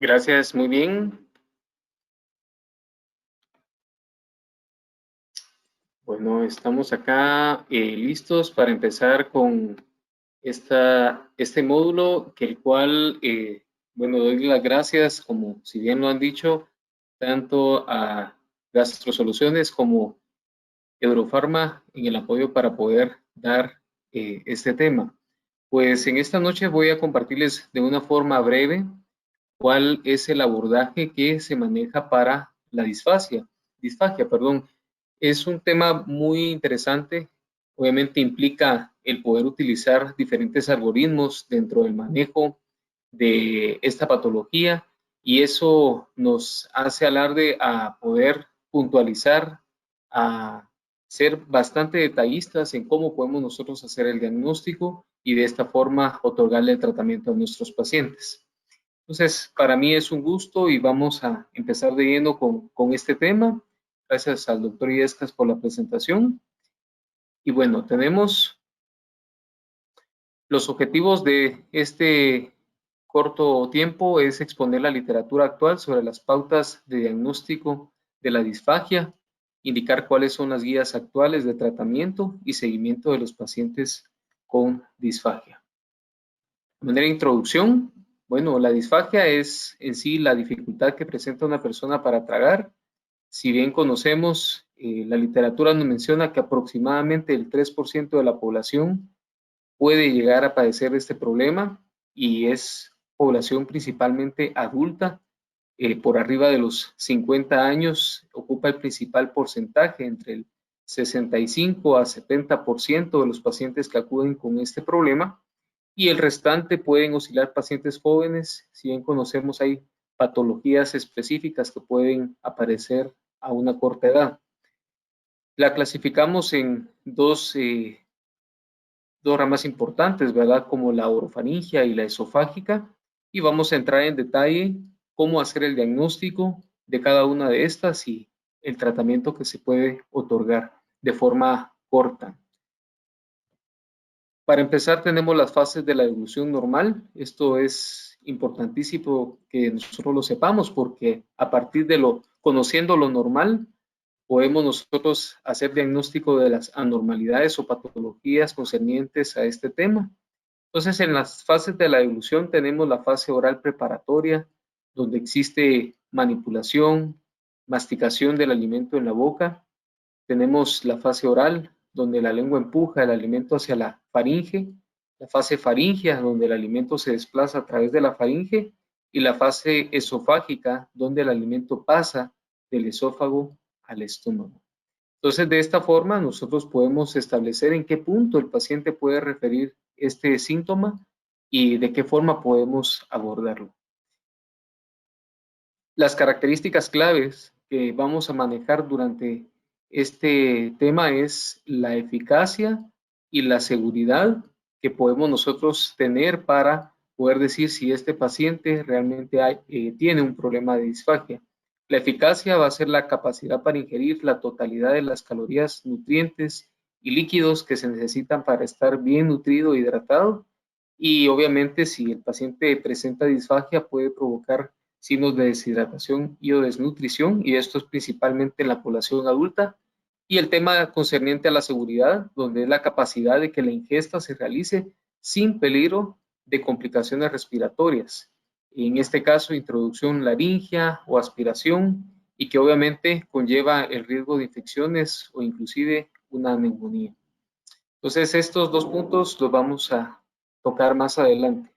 Gracias, muy bien. Bueno, estamos acá listos para empezar con este módulo, que el cual, bueno, doy las gracias, como si bien lo han dicho, tanto a Gastrosoluciones como Eurofarma en el apoyo para poder dar este tema. Pues en esta noche voy a compartirles de una forma breve cuál es el abordaje que se maneja para la disfagia. Es un tema muy interesante. Obviamente implica el poder utilizar diferentes algoritmos dentro del manejo de esta patología, y eso nos hace alarde a poder puntualizar, a ser bastante detallistas en cómo podemos nosotros hacer el diagnóstico y de esta forma otorgarle el tratamiento a nuestros pacientes. Entonces, para mí es un gusto y vamos a empezar de lleno con este tema. Gracias al doctor Illescas por la presentación. Y bueno, tenemos los objetivos de este corto tiempo: es exponer la literatura actual sobre las pautas de diagnóstico de la disfagia, indicar cuáles son las guías actuales de tratamiento y seguimiento de los pacientes con disfagia. De manera de introducción, bueno, la disfagia es en sí la dificultad que presenta una persona para tragar. Si bien conocemos, la literatura nos menciona que aproximadamente el 3% de la población puede llegar a padecer este problema, y es población principalmente adulta, por arriba de los 50 años, ocupa el principal porcentaje, entre el 65 a 70% de los pacientes que acuden con este problema, y el restante pueden oscilar pacientes jóvenes. Si bien conocemos, hay patologías específicas que pueden aparecer a una corta edad. La clasificamos en dos ramas importantes, ¿verdad? Como la orofaringia y la esofágica, y vamos a entrar en detalle cómo hacer el diagnóstico de cada una de estas y el tratamiento que se puede otorgar de forma corta. Para empezar, tenemos las fases de la evolución normal. Esto es importantísimo que nosotros lo sepamos, porque a partir de conociendo lo normal, podemos nosotros hacer diagnóstico de las anormalidades o patologías concernientes a este tema. Entonces, en las fases de la evolución tenemos la fase oral preparatoria, donde existe manipulación, masticación del alimento en la boca. Tenemos la fase oral, donde la lengua empuja el alimento hacia la faringe, la fase faríngea, donde el alimento se desplaza a través de la faringe, y la fase esofágica, donde el alimento pasa del esófago al estómago. Entonces, de esta forma, nosotros podemos establecer en qué punto el paciente puede referir este síntoma y de qué forma podemos abordarlo. Las características claves que vamos a manejar durante este tema es la eficacia y la seguridad que podemos nosotros tener para poder decir si este paciente realmente tiene un problema de disfagia. La eficacia va a ser la capacidad para ingerir la totalidad de las calorías, nutrientes y líquidos que se necesitan para estar bien nutrido e hidratado. Y obviamente, si el paciente presenta disfagia, puede provocar signos de deshidratación y o desnutrición, y esto es principalmente en la población adulta. Y el tema concerniente a la seguridad, donde es la capacidad de que la ingesta se realice sin peligro de complicaciones respiratorias. En este caso, introducción laringea o aspiración, y que obviamente conlleva el riesgo de infecciones o inclusive una neumonía. Entonces, estos dos puntos los vamos a tocar más adelante.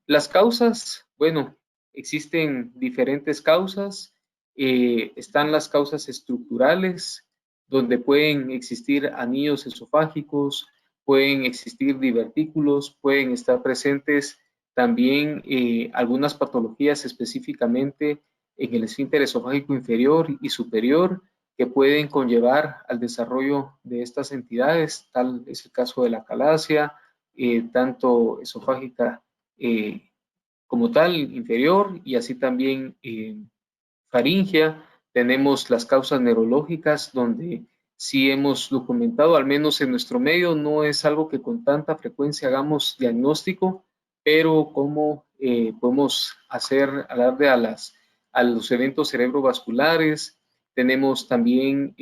Las causas, bueno, existen diferentes causas. Están las causas estructurales, donde pueden existir anillos esofágicos, pueden existir divertículos, pueden estar presentes también algunas patologías específicamente en el esfínter esofágico inferior y superior, que pueden conllevar al desarrollo de estas entidades. Tal es el caso de la calasia, tanto esofágica como tal, inferior, y así también faringia. Tenemos las causas neurológicas, donde sí hemos documentado, al menos en nuestro medio, no es algo que con tanta frecuencia hagamos diagnóstico, pero como podemos hacer alarde a los eventos cerebrovasculares. Tenemos también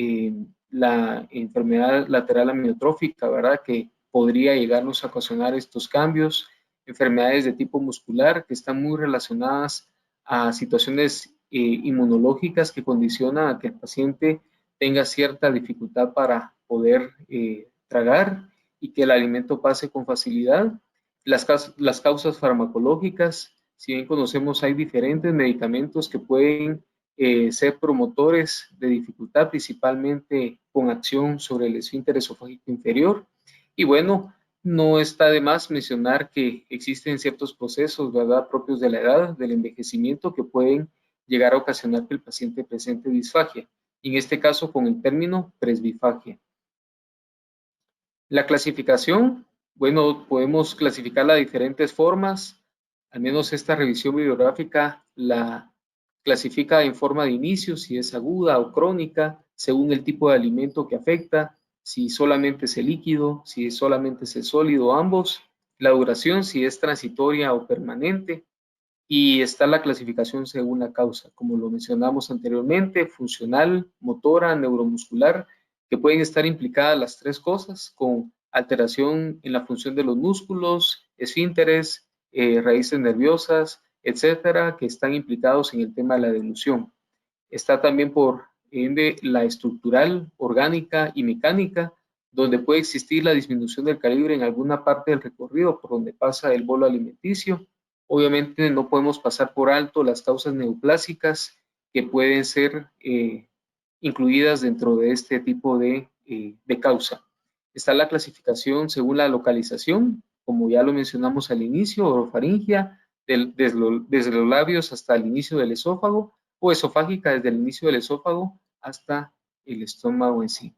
la enfermedad lateral amiotrófica, ¿verdad? Que podría llegarnos a ocasionar estos cambios. Enfermedades de tipo muscular que están muy relacionadas a situaciones inmunológicas que condicionan a que el paciente tenga cierta dificultad para poder tragar y que el alimento pase con facilidad. Las causas farmacológicas, si bien conocemos, hay diferentes medicamentos que pueden ser promotores de dificultad, principalmente con acción sobre el esfínter esofágico inferior. Y bueno, no está de más mencionar que existen ciertos procesos, ¿verdad?, propios de la edad, del envejecimiento, que pueden llegar a ocasionar que el paciente presente disfagia. En este caso, con el término presbifagia. La clasificación, bueno, podemos clasificarla de diferentes formas. Al menos esta revisión bibliográfica la clasifica en forma de inicio, si es aguda o crónica, según el tipo de alimento que afecta, si solamente es el líquido, si solamente es el sólido, ambos. La duración, si es transitoria o permanente. Y está la clasificación según la causa, como lo mencionamos anteriormente, funcional, motora, neuromuscular, que pueden estar implicadas las tres cosas, con alteración en la función de los músculos, esfínteres, raíces nerviosas, etcétera, que están implicados en el tema de la deglución. Está también por ende la estructural, orgánica y mecánica, donde puede existir la disminución del calibre en alguna parte del recorrido por donde pasa el bolo alimenticio. Obviamente no podemos pasar por alto las causas neoplásicas que pueden ser incluidas dentro de este tipo de causa. Está la clasificación según la localización, como ya lo mencionamos al inicio, orofaringia, desde los labios hasta el inicio del esófago, o esofágica desde el inicio del esófago hasta el estómago en sí.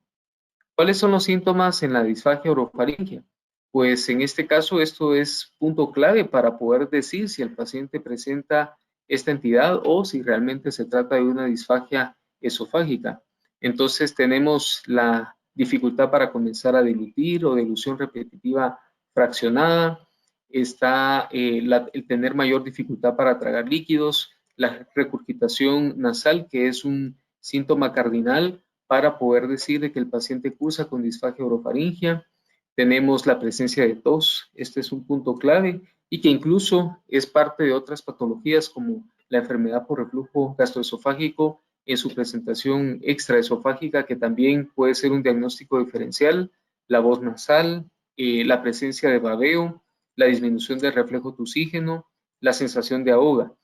¿Cuáles son los síntomas en la disfagia orofaringia? Pues en este caso esto es punto clave para poder decir si el paciente presenta esta entidad o si realmente se trata de una disfagia esofágica. Entonces tenemos la dificultad para comenzar a deglutir o deglución repetitiva fraccionada, está el tener mayor dificultad para tragar líquidos, la regurgitación nasal, que es un síntoma cardinal para poder decir de que el paciente cursa con disfagia orofaringia. Tenemos la presencia de tos, este es un punto clave y que incluso es parte de otras patologías como la enfermedad por reflujo gastroesofágico en su presentación extraesofágica, que también puede ser un diagnóstico diferencial, la voz nasal, la presencia de babeo, la disminución del reflejo tussígeno, la sensación de ahogo,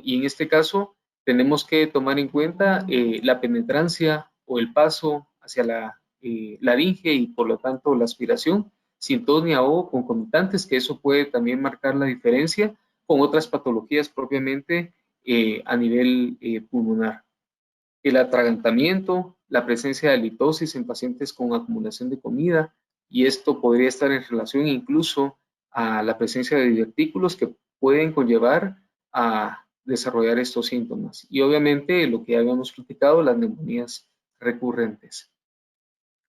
y en este caso tenemos que tomar en cuenta la penetrancia o el paso hacia la laringe y por lo tanto la aspiración, sin tos ni ahogo concomitantes, que eso puede también marcar la diferencia con otras patologías propiamente a nivel pulmonar. El atragantamiento, la presencia de halitosis en pacientes con acumulación de comida, y esto podría estar en relación incluso a la presencia de divertículos que pueden conllevar a desarrollar estos síntomas. Y obviamente lo que ya habíamos platicado, las neumonías recurrentes.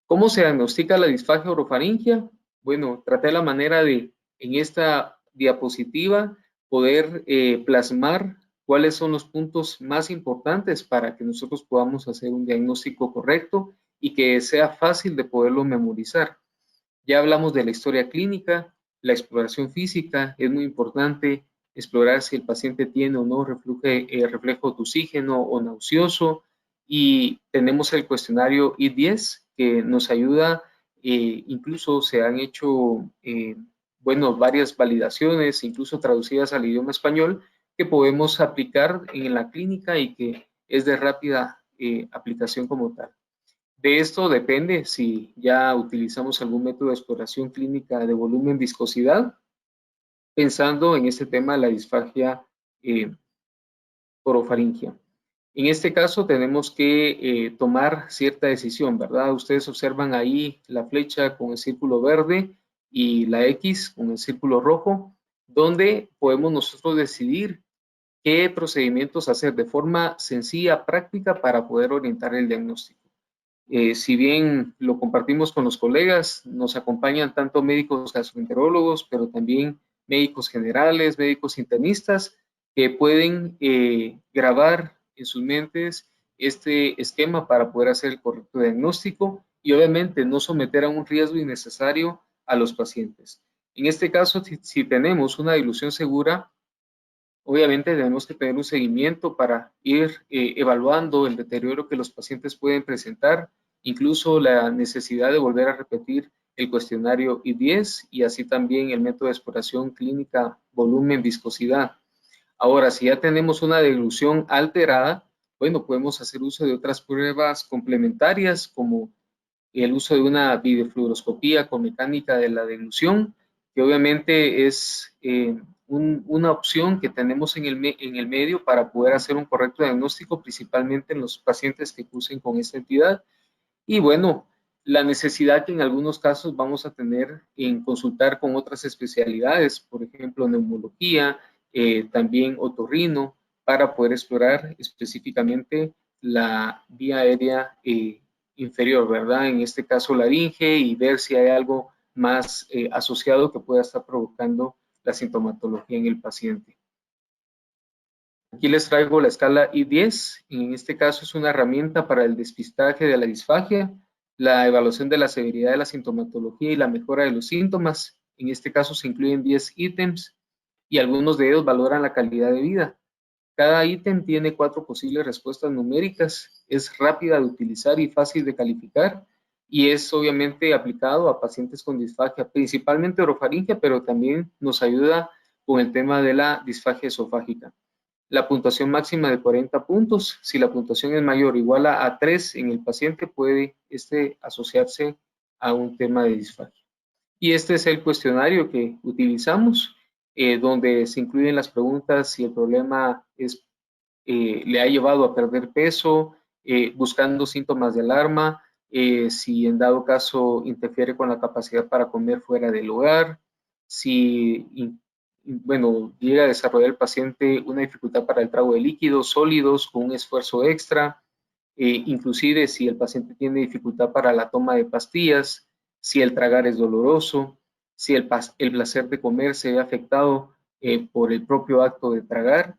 ¿Cómo se diagnostica la disfagia orofaringia? Bueno, traté la manera de, en esta diapositiva, poder plasmar cuáles son los puntos más importantes para que nosotros podamos hacer un diagnóstico correcto y que sea fácil de poderlo memorizar. Ya hablamos de la historia clínica, la exploración física, es muy importante explorar si el paciente tiene o no reflejo tussígeno o nauseoso, y tenemos el cuestionario I-10 que nos ayuda, incluso se han hecho, bueno, varias validaciones, incluso traducidas al idioma español, que podemos aplicar en la clínica y que es de rápida aplicación como tal. De esto depende si ya utilizamos algún método de exploración clínica de volumen viscosidad, pensando en este tema de la disfagia orofaringia. En este caso tenemos que tomar cierta decisión, ¿verdad? Ustedes observan ahí la flecha con el círculo verde y la X con el círculo rojo, donde podemos nosotros decidir qué procedimientos hacer de forma sencilla, práctica, para poder orientar el diagnóstico. Si bien lo compartimos con los colegas, nos acompañan tanto médicos gastroenterólogos, pero también médicos generales, médicos internistas, que pueden grabar en sus mentes este esquema para poder hacer el correcto diagnóstico y obviamente no someter a un riesgo innecesario a los pacientes. En este caso, si tenemos una dilución segura, obviamente tenemos que tener un seguimiento para ir evaluando el deterioro que los pacientes pueden presentar, incluso la necesidad de volver a repetir el cuestionario I-10 y así también el método de exploración clínica volumen viscosidad. Ahora, si ya tenemos una dilución alterada, bueno, podemos hacer uso de otras pruebas complementarias como el uso de una videofluoroscopía con mecánica de la dilución, que obviamente es una opción que tenemos en el medio para poder hacer un correcto diagnóstico, principalmente en los pacientes que cursen con esta entidad. Y bueno, la necesidad que en algunos casos vamos a tener en consultar con otras especialidades, por ejemplo, neumología, también otorrino, para poder explorar específicamente la vía aérea inferior, ¿verdad? En este caso laringe y ver si hay algo más asociado que pueda estar provocando la sintomatología en el paciente. Aquí les traigo la escala I-10. En este caso es una herramienta para el despistaje de la disfagia, la evaluación de la severidad de la sintomatología y la mejora de los síntomas. En este caso se incluyen 10 ítems y algunos de ellos valoran la calidad de vida. Cada ítem tiene 4 posibles respuestas numéricas, es rápida de utilizar y fácil de calificar y es obviamente aplicado a pacientes con disfagia, principalmente orofaringia, pero también nos ayuda con el tema de la disfagia esofágica. La puntuación máxima de 40 puntos, si la puntuación es mayor o igual a 3 en el paciente, puede asociarse a un tema de disfagia. Y este es el cuestionario que utilizamos, donde se incluyen las preguntas si el problema le ha llevado a perder peso, buscando síntomas de alarma, si en dado caso interfiere con la capacidad para comer fuera del hogar, si bueno, llega a desarrollar el paciente una dificultad para el trago de líquidos sólidos con un esfuerzo extra, inclusive si el paciente tiene dificultad para la toma de pastillas, si el tragar es doloroso, si el placer de comer se ve afectado por el propio acto de tragar,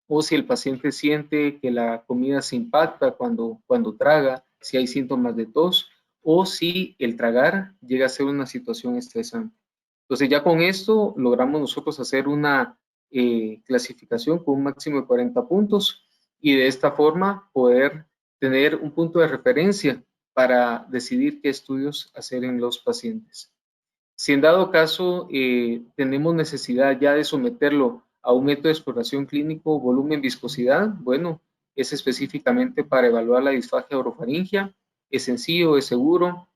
o si el paciente siente que la comida se impacta cuando traga, si hay síntomas de tos, o si el tragar llega a ser una situación estresante. Entonces ya con esto logramos nosotros hacer una clasificación con un máximo de 40 puntos y de esta forma poder tener un punto de referencia para decidir qué estudios hacer en los pacientes. Si en dado caso tenemos necesidad ya de someterlo a un método de exploración clínico volumen viscosidad, bueno, es específicamente para evaluar la disfagia orofaringia, es sencillo, es seguro,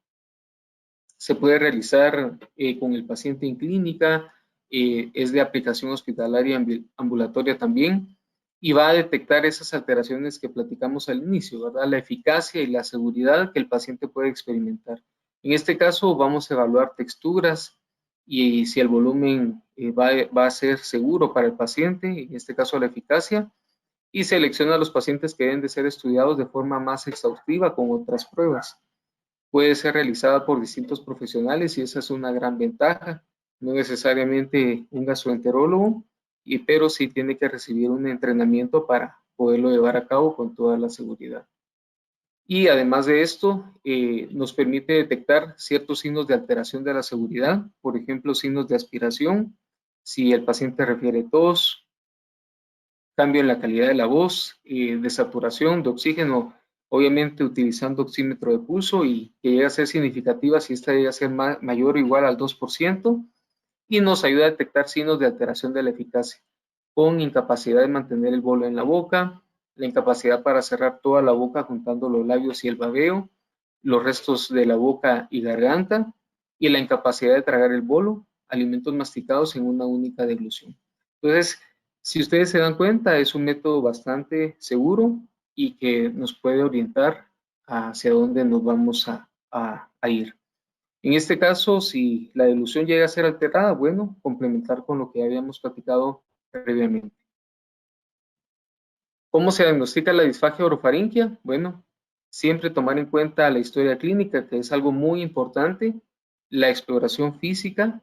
se puede realizar con el paciente en clínica, es de aplicación hospitalaria ambulatoria también, y va a detectar esas alteraciones que platicamos al inicio, ¿verdad? La eficacia y la seguridad que el paciente puede experimentar. En este caso vamos a evaluar texturas y si el volumen va a ser seguro para el paciente, en este caso la eficacia, y selecciona a los pacientes que deben de ser estudiados de forma más exhaustiva con otras pruebas. Puede ser realizada por distintos profesionales y esa es una gran ventaja. No necesariamente un gastroenterólogo, pero sí tiene que recibir un entrenamiento para poderlo llevar a cabo con toda la seguridad. Y además de esto, nos permite detectar ciertos signos de alteración de la seguridad, por ejemplo, signos de aspiración, si el paciente refiere tos, cambio en la calidad de la voz, de saturación, de oxígeno, obviamente utilizando oxímetro de pulso y que llega a ser significativa si esta llega a ser mayor o igual al 2%, y nos ayuda a detectar signos de alteración de la eficacia, con incapacidad de mantener el bolo en la boca, la incapacidad para cerrar toda la boca juntando los labios y el babeo, los restos de la boca y garganta, y la incapacidad de tragar el bolo, alimentos masticados en una única deglución. Entonces, si ustedes se dan cuenta, es un método bastante seguro y que nos puede orientar hacia dónde nos vamos a ir. En este caso, si la dilución llega a ser alterada, bueno, complementar con lo que habíamos platicado previamente. ¿Cómo se diagnostica la disfagia orofaringia? Bueno, siempre tomar en cuenta la historia clínica, que es algo muy importante, la exploración física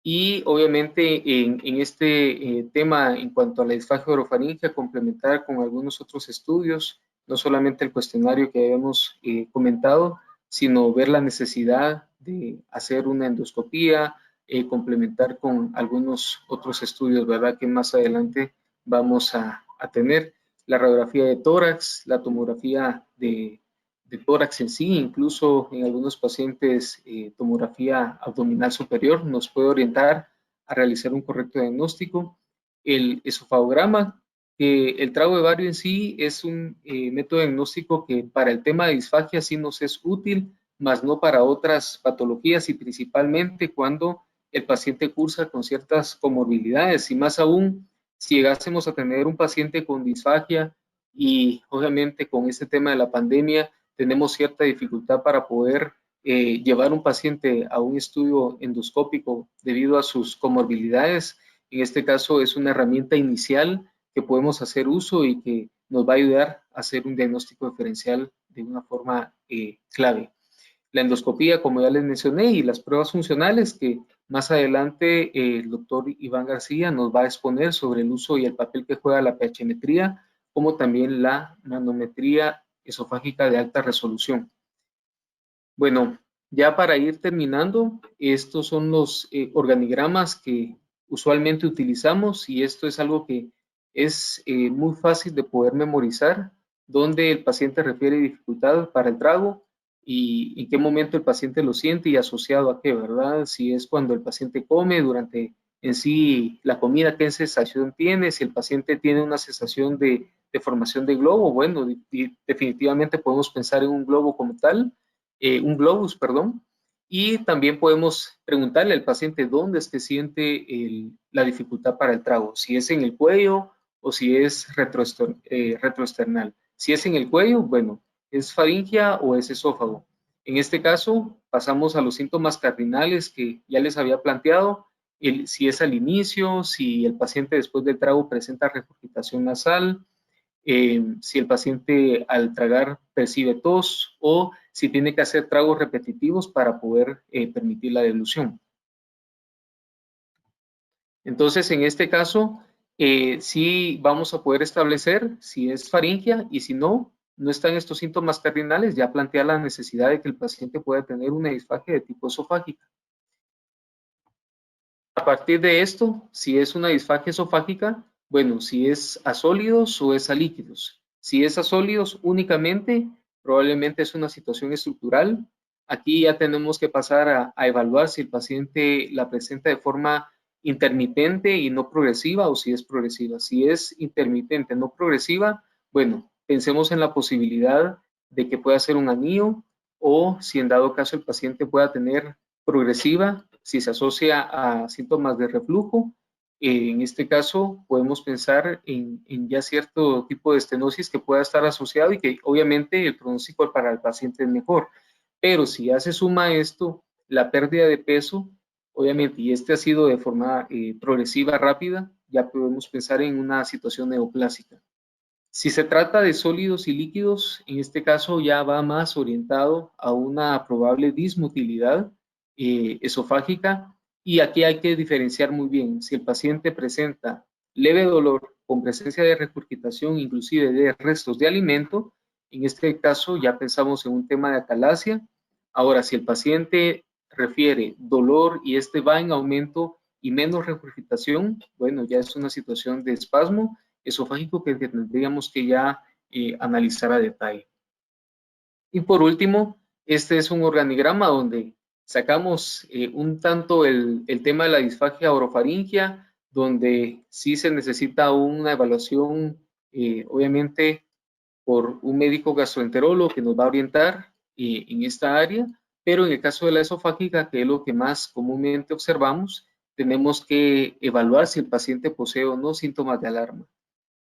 Y obviamente en este tema, en cuanto a la disfagia orofaringea, complementar con algunos otros estudios, no solamente el cuestionario que habíamos comentado, sino ver la necesidad de hacer una endoscopía, complementar con algunos otros estudios, ¿verdad? Que más adelante vamos a tener. La radiografía de tórax, la tomografía de tórax en sí, incluso en algunos pacientes tomografía abdominal superior nos puede orientar a realizar un correcto diagnóstico. El esofagograma, el trago de bario en sí es un método diagnóstico que para el tema de disfagia sí nos es útil, mas no para otras patologías y principalmente cuando el paciente cursa con ciertas comorbilidades y más aún si llegásemos a tener un paciente con disfagia y obviamente con este tema de la pandemia tenemos cierta dificultad para poder llevar un paciente a un estudio endoscópico debido a sus comorbilidades. En este caso es una herramienta inicial que podemos hacer uso y que nos va a ayudar a hacer un diagnóstico diferencial de una forma clave. La endoscopía, como ya les mencioné, y las pruebas funcionales que más adelante el doctor Iván García nos va a exponer sobre el uso y el papel que juega la pHmetría, como también la manometría esofágica de alta resolución. Bueno, ya para ir terminando, estos son los organigramas que usualmente utilizamos y esto es algo que es muy fácil de poder memorizar, donde el paciente refiere dificultad para el trago y en qué momento el paciente lo siente y asociado a qué, ¿verdad? Si es cuando el paciente come durante en sí la comida, qué sensación tiene, si el paciente tiene una sensación de formación de globo, bueno, definitivamente podemos pensar en un globo como tal, un globus, perdón, y también podemos preguntarle al paciente dónde es que siente la dificultad para el trago, si es en el cuello o si es retroesternal. Si es en el cuello, bueno, ¿es faringia o es esófago? En este caso, pasamos a los síntomas cardinales que ya les había planteado, si es al inicio, si el paciente después del trago presenta regurgitación nasal, si el paciente al tragar percibe tos o si tiene que hacer tragos repetitivos para poder permitir la dilución. Entonces, en este caso, sí vamos a poder establecer si es faringia y si no, no están estos síntomas cardinales, ya plantea la necesidad de que el paciente pueda tener una disfagia de tipo esofágica. A partir de esto, si es una disfagia esofágica, bueno, si es a sólidos o es a líquidos. Si es a sólidos únicamente, probablemente es una situación estructural. Aquí ya tenemos que pasar a evaluar si el paciente la presenta de forma intermitente y no progresiva o si es progresiva. Si es intermitente, no progresiva, bueno, pensemos en la posibilidad de que pueda ser un anillo o si en dado caso el paciente pueda tener progresiva, si se asocia a síntomas de reflujo. En este caso, podemos pensar en ya cierto tipo de estenosis que pueda estar asociado y que obviamente el pronóstico para el paciente es mejor. Pero si ya se suma a esto la pérdida de peso, obviamente, y este ha sido de forma progresiva, rápida, ya podemos pensar en una situación neoplásica. Si se trata de sólidos y líquidos, en este caso ya va más orientado a una probable dismotilidad esofágica y aquí hay que diferenciar muy bien si el paciente presenta leve dolor con presencia de regurgitación, inclusive de restos de alimento, en este caso ya pensamos en un tema de atalasia. Ahora, si el paciente refiere dolor y este va en aumento y menos regurgitación, bueno, ya es una situación de espasmo esofágico que tendríamos que ya analizar a detalle. Y por último, este es un organigrama donde sacamos un tanto el tema de la disfagia orofaringea, donde sí se necesita una evaluación, obviamente, por un médico gastroenterólogo que nos va a orientar en esta área, pero en el caso de la esofágica, que es lo que más comúnmente observamos, tenemos que evaluar si el paciente posee o no síntomas de alarma.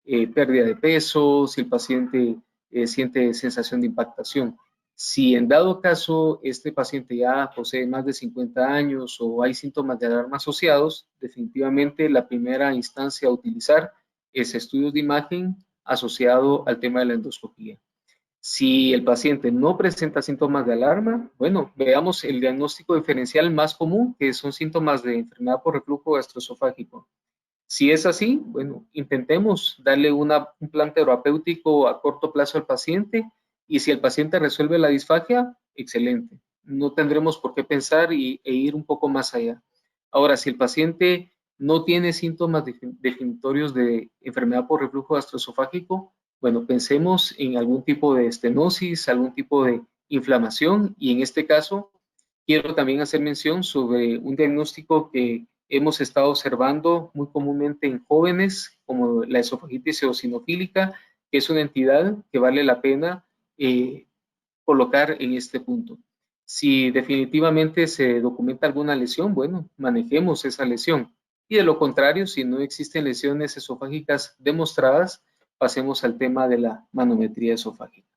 Pérdida de peso, si el paciente siente sensación de impactación. Si en dado caso este paciente ya posee más de 50 años o hay síntomas de alarma asociados, definitivamente la primera instancia a utilizar es estudios de imagen asociado al tema de la endoscopía. Si el paciente no presenta síntomas de alarma, bueno, veamos el diagnóstico diferencial más común, que son síntomas de enfermedad por reflujo gastroesofágico. Si es así, bueno, intentemos darle un plan terapéutico a corto plazo al paciente, y si el paciente resuelve la disfagia, excelente. No tendremos por qué pensar e ir un poco más allá. Ahora, si el paciente no tiene síntomas definitorios de enfermedad por reflujo gastroesofágico, bueno, pensemos en algún tipo de estenosis, algún tipo de inflamación, y en este caso quiero también hacer mención sobre un diagnóstico que hemos estado observando muy comúnmente en jóvenes, como la esofagitis eosinofílica, que es una entidad que vale la pena colocar en este punto. Si definitivamente se documenta alguna lesión, bueno, manejemos esa lesión. Y de lo contrario, si no existen lesiones esofágicas demostradas, pasemos al tema de la manometría esofágica.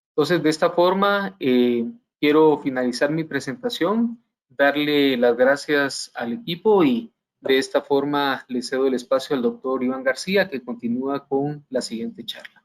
Entonces, de esta forma, quiero finalizar mi presentación, darle las gracias al equipo, y de esta forma le cedo el espacio al doctor Iván García, que continúa con la siguiente charla.